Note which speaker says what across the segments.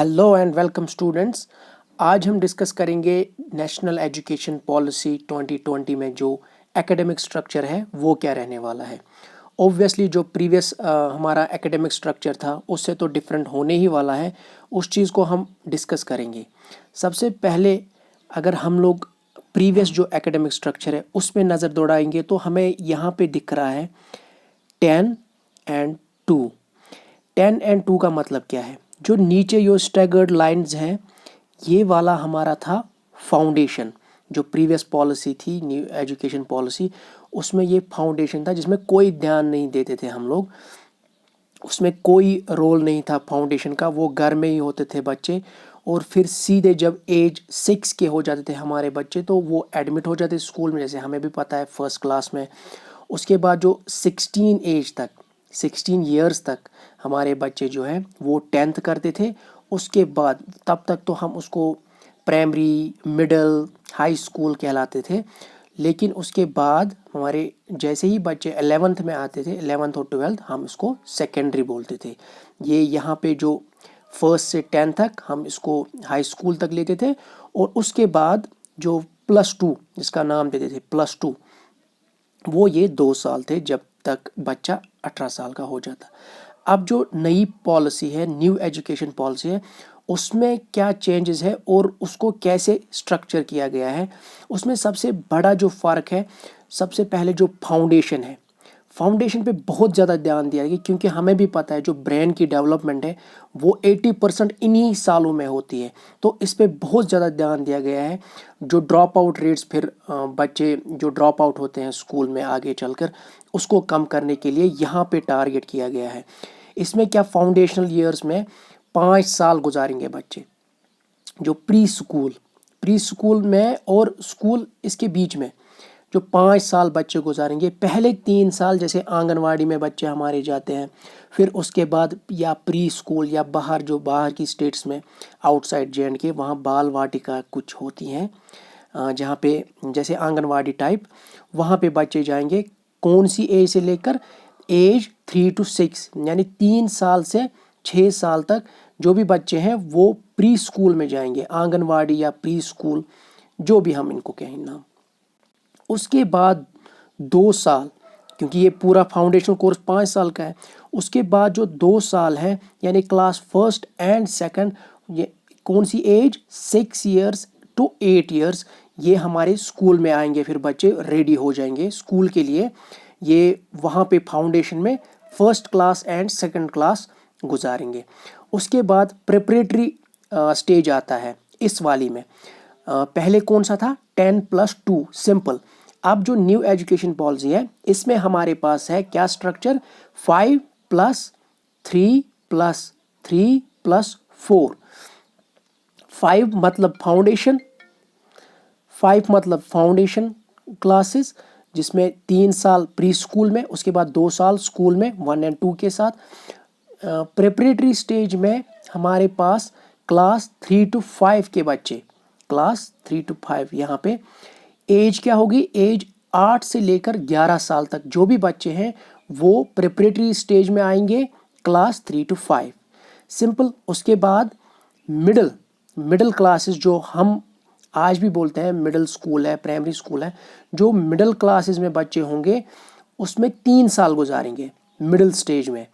Speaker 1: Hello and welcome students. आज हम discuss करेंगे नेशनल एजुकेशन पॉलिसी 2020 में जो एकेडमिक स्ट्रक्चर है वो क्या रहने वाला है। ऑब्वियसली जो प्रीवियस हमारा एकेडमिक स्ट्रक्चर था उससे तो डिफरेंट होने ही वाला है। उस चीज़ को हम डिस्कस करेंगे। सबसे पहले अगर हम लोग प्रीवियस जो एकेडमिक स्ट्रक्चर है उस पर नज़र दौड़ाएंगे तो हमें यहाँ पे दिख रहा है 10 एंड 2। 10 एंड 2 का मतलब क्या है? जो नीचे जो स्टैगर्ड लाइंस हैं ये वाला हमारा था फाउंडेशन। जो प्रीवियस पॉलिसी थी न्यू एजुकेशन पॉलिसी उसमें ये फाउंडेशन था जिसमें कोई ध्यान नहीं देते थे हम लोग। उसमें कोई रोल नहीं था फाउंडेशन का, वो घर में ही होते थे बच्चे। और फिर सीधे जब एज 6 के हो जाते थे हमारे बच्चे तो वो एडमिट हो जाते स्कूल में, जैसे हमें भी पता है फर्स्ट क्लास में। उसके बाद जो 16 एज तक 16 ईयर्स तक हमारे बच्चे जो हैं वो 10th करते थे। उसके बाद तब तक तो हम उसको प्राइमरी, मिडिल, हाई स्कूल कहलाते थे। लेकिन उसके बाद हमारे जैसे ही बच्चे 11th में आते थे, 11th और 12th, हम इसको सेकेंडरी बोलते थे। ये यहाँ पे जो फर्स्ट से 10 तक हम इसको हाई स्कूल तक लेते थे। और उसके बाद जो +2 जिसका नाम देते थे +2, वो ये 2 साल थे जब तक बच्चा 18 साल का हो जाता। अब जो नई पॉलिसी है, न्यू एजुकेशन पॉलिसी है, उसमें क्या चेंजेस है और उसको कैसे स्ट्रक्चर किया गया है। उसमें सबसे बड़ा जो फ़र्क है, सबसे पहले जो फाउंडेशन है, फाउंडेशन पे बहुत ज़्यादा ध्यान दिया गया क्योंकि हमें भी पता है जो ब्रेन की डेवलपमेंट है वो 80% इन्हीं सालों में होती है। तो इस पे बहुत ज़्यादा ध्यान दिया गया है। जो ड्रॉप आउट रेट्स, फिर बच्चे जो ड्रॉप आउट होते हैं स्कूल में आगे चलकर, उसको कम करने के लिए यहाँ पे टारगेट किया गया है। इसमें क्या, फाउंडेशनल ईयर्स में 5 साल गुजारेंगे बच्चे। जो प्री स्कूल में और स्कूल इसके बीच में जो 5 साल बच्चे गुजारेंगे। पहले 3 साल जैसे आंगनवाड़ी में बच्चे हमारे जाते हैं, फिर उसके बाद या प्री स्कूल या बाहर जो बाहर की स्टेट्स में आउटसाइड J&K वहाँ बाल वाटिका कुछ होती हैं जहाँ पे जैसे आंगनवाड़ी टाइप, वहाँ पे बच्चे जाएंगे। कौन सी एज से लेकर एज 3 to 6 यानी 3 साल से 6 साल तक जो भी बच्चे हैं वो प्री स्कूल में जाएंगे, आंगनवाड़ी या प्री स्कूल जो भी हम इनको कहें नाम। उसके बाद 2 साल, क्योंकि ये पूरा फाउंडेशन कोर्स 5 साल का है, उसके बाद जो 2 साल है यानी क्लास 1st एंड 2nd, ये कौन सी एज 6 years to 8 years, ये हमारे स्कूल में आएंगे। फिर बच्चे रेडी हो जाएंगे स्कूल के लिए। ये वहाँ पे फाउंडेशन में 1st class and 2nd class गुजारेंगे। उसके बाद प्रिपरेटरी स्टेज आता है इस वाली में। पहले कौन सा था, 10+2 सिंपल। अब जो न्यू एजुकेशन पॉलिसी है इसमें हमारे पास है क्या स्ट्रक्चर, 5+3+3+4। 5 मतलब फाउंडेशन क्लासेस जिसमें 3 साल प्री स्कूल में, उसके बाद 2 साल स्कूल में 1 and 2 के साथ। प्रिपरेटरी स्टेज में हमारे पास क्लास 3 to 5 के बच्चे, क्लास 3 to 5। यहाँ पे एज क्या होगी, एज 8 से लेकर 11 साल तक जो भी बच्चे हैं वो प्रिपरेटरी स्टेज में आएंगे, क्लास 3 to 5 सिंपल। उसके बाद मिडिल क्लासेस जो हम आज भी बोलते हैं मिडिल स्कूल है, प्राइमरी स्कूल है, जो मिडिल क्लासेस में बच्चे होंगे उसमें 3 साल गुजारेंगे मिडिल स्टेज में।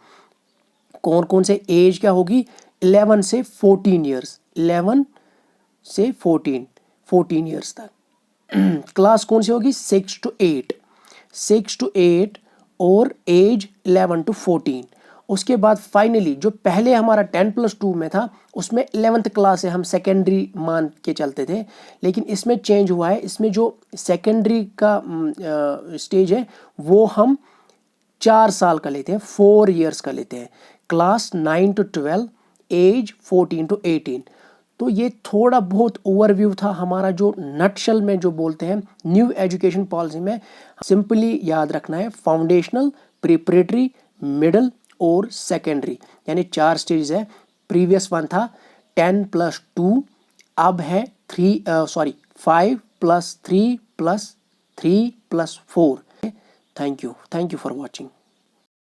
Speaker 1: कौन कौन से एज क्या होगी, 11 से 14 ईयर्स, 11 से 14 ईयर्स तक। क्लास कौन सी होगी, 6 to 8 और एज 11 to 14। उसके बाद फाइनली जो पहले हमारा 10+2 में था उसमें 11th क्लास से हम सेकेंडरी मान के चलते थे, लेकिन इसमें चेंज हुआ है। इसमें जो सेकेंडरी का स्टेज है वो हम 4 साल का लेते हैं, 4 years का लेते हैं। Class 9 to 12, age 14 to 18। तो ये थोड़ा बहुत ओवरव्यू था हमारा जो नटशल में जो बोलते हैं न्यू एजुकेशन पॉलिसी में। सिंपली याद रखना है, फाउंडेशनल, प्रिपरेटरी, मिडिल और सेकेंडरी, यानी 4 स्टेज है। प्रीवियस वन था 10+2, अब है 5+3+3+4। Thank you for watching.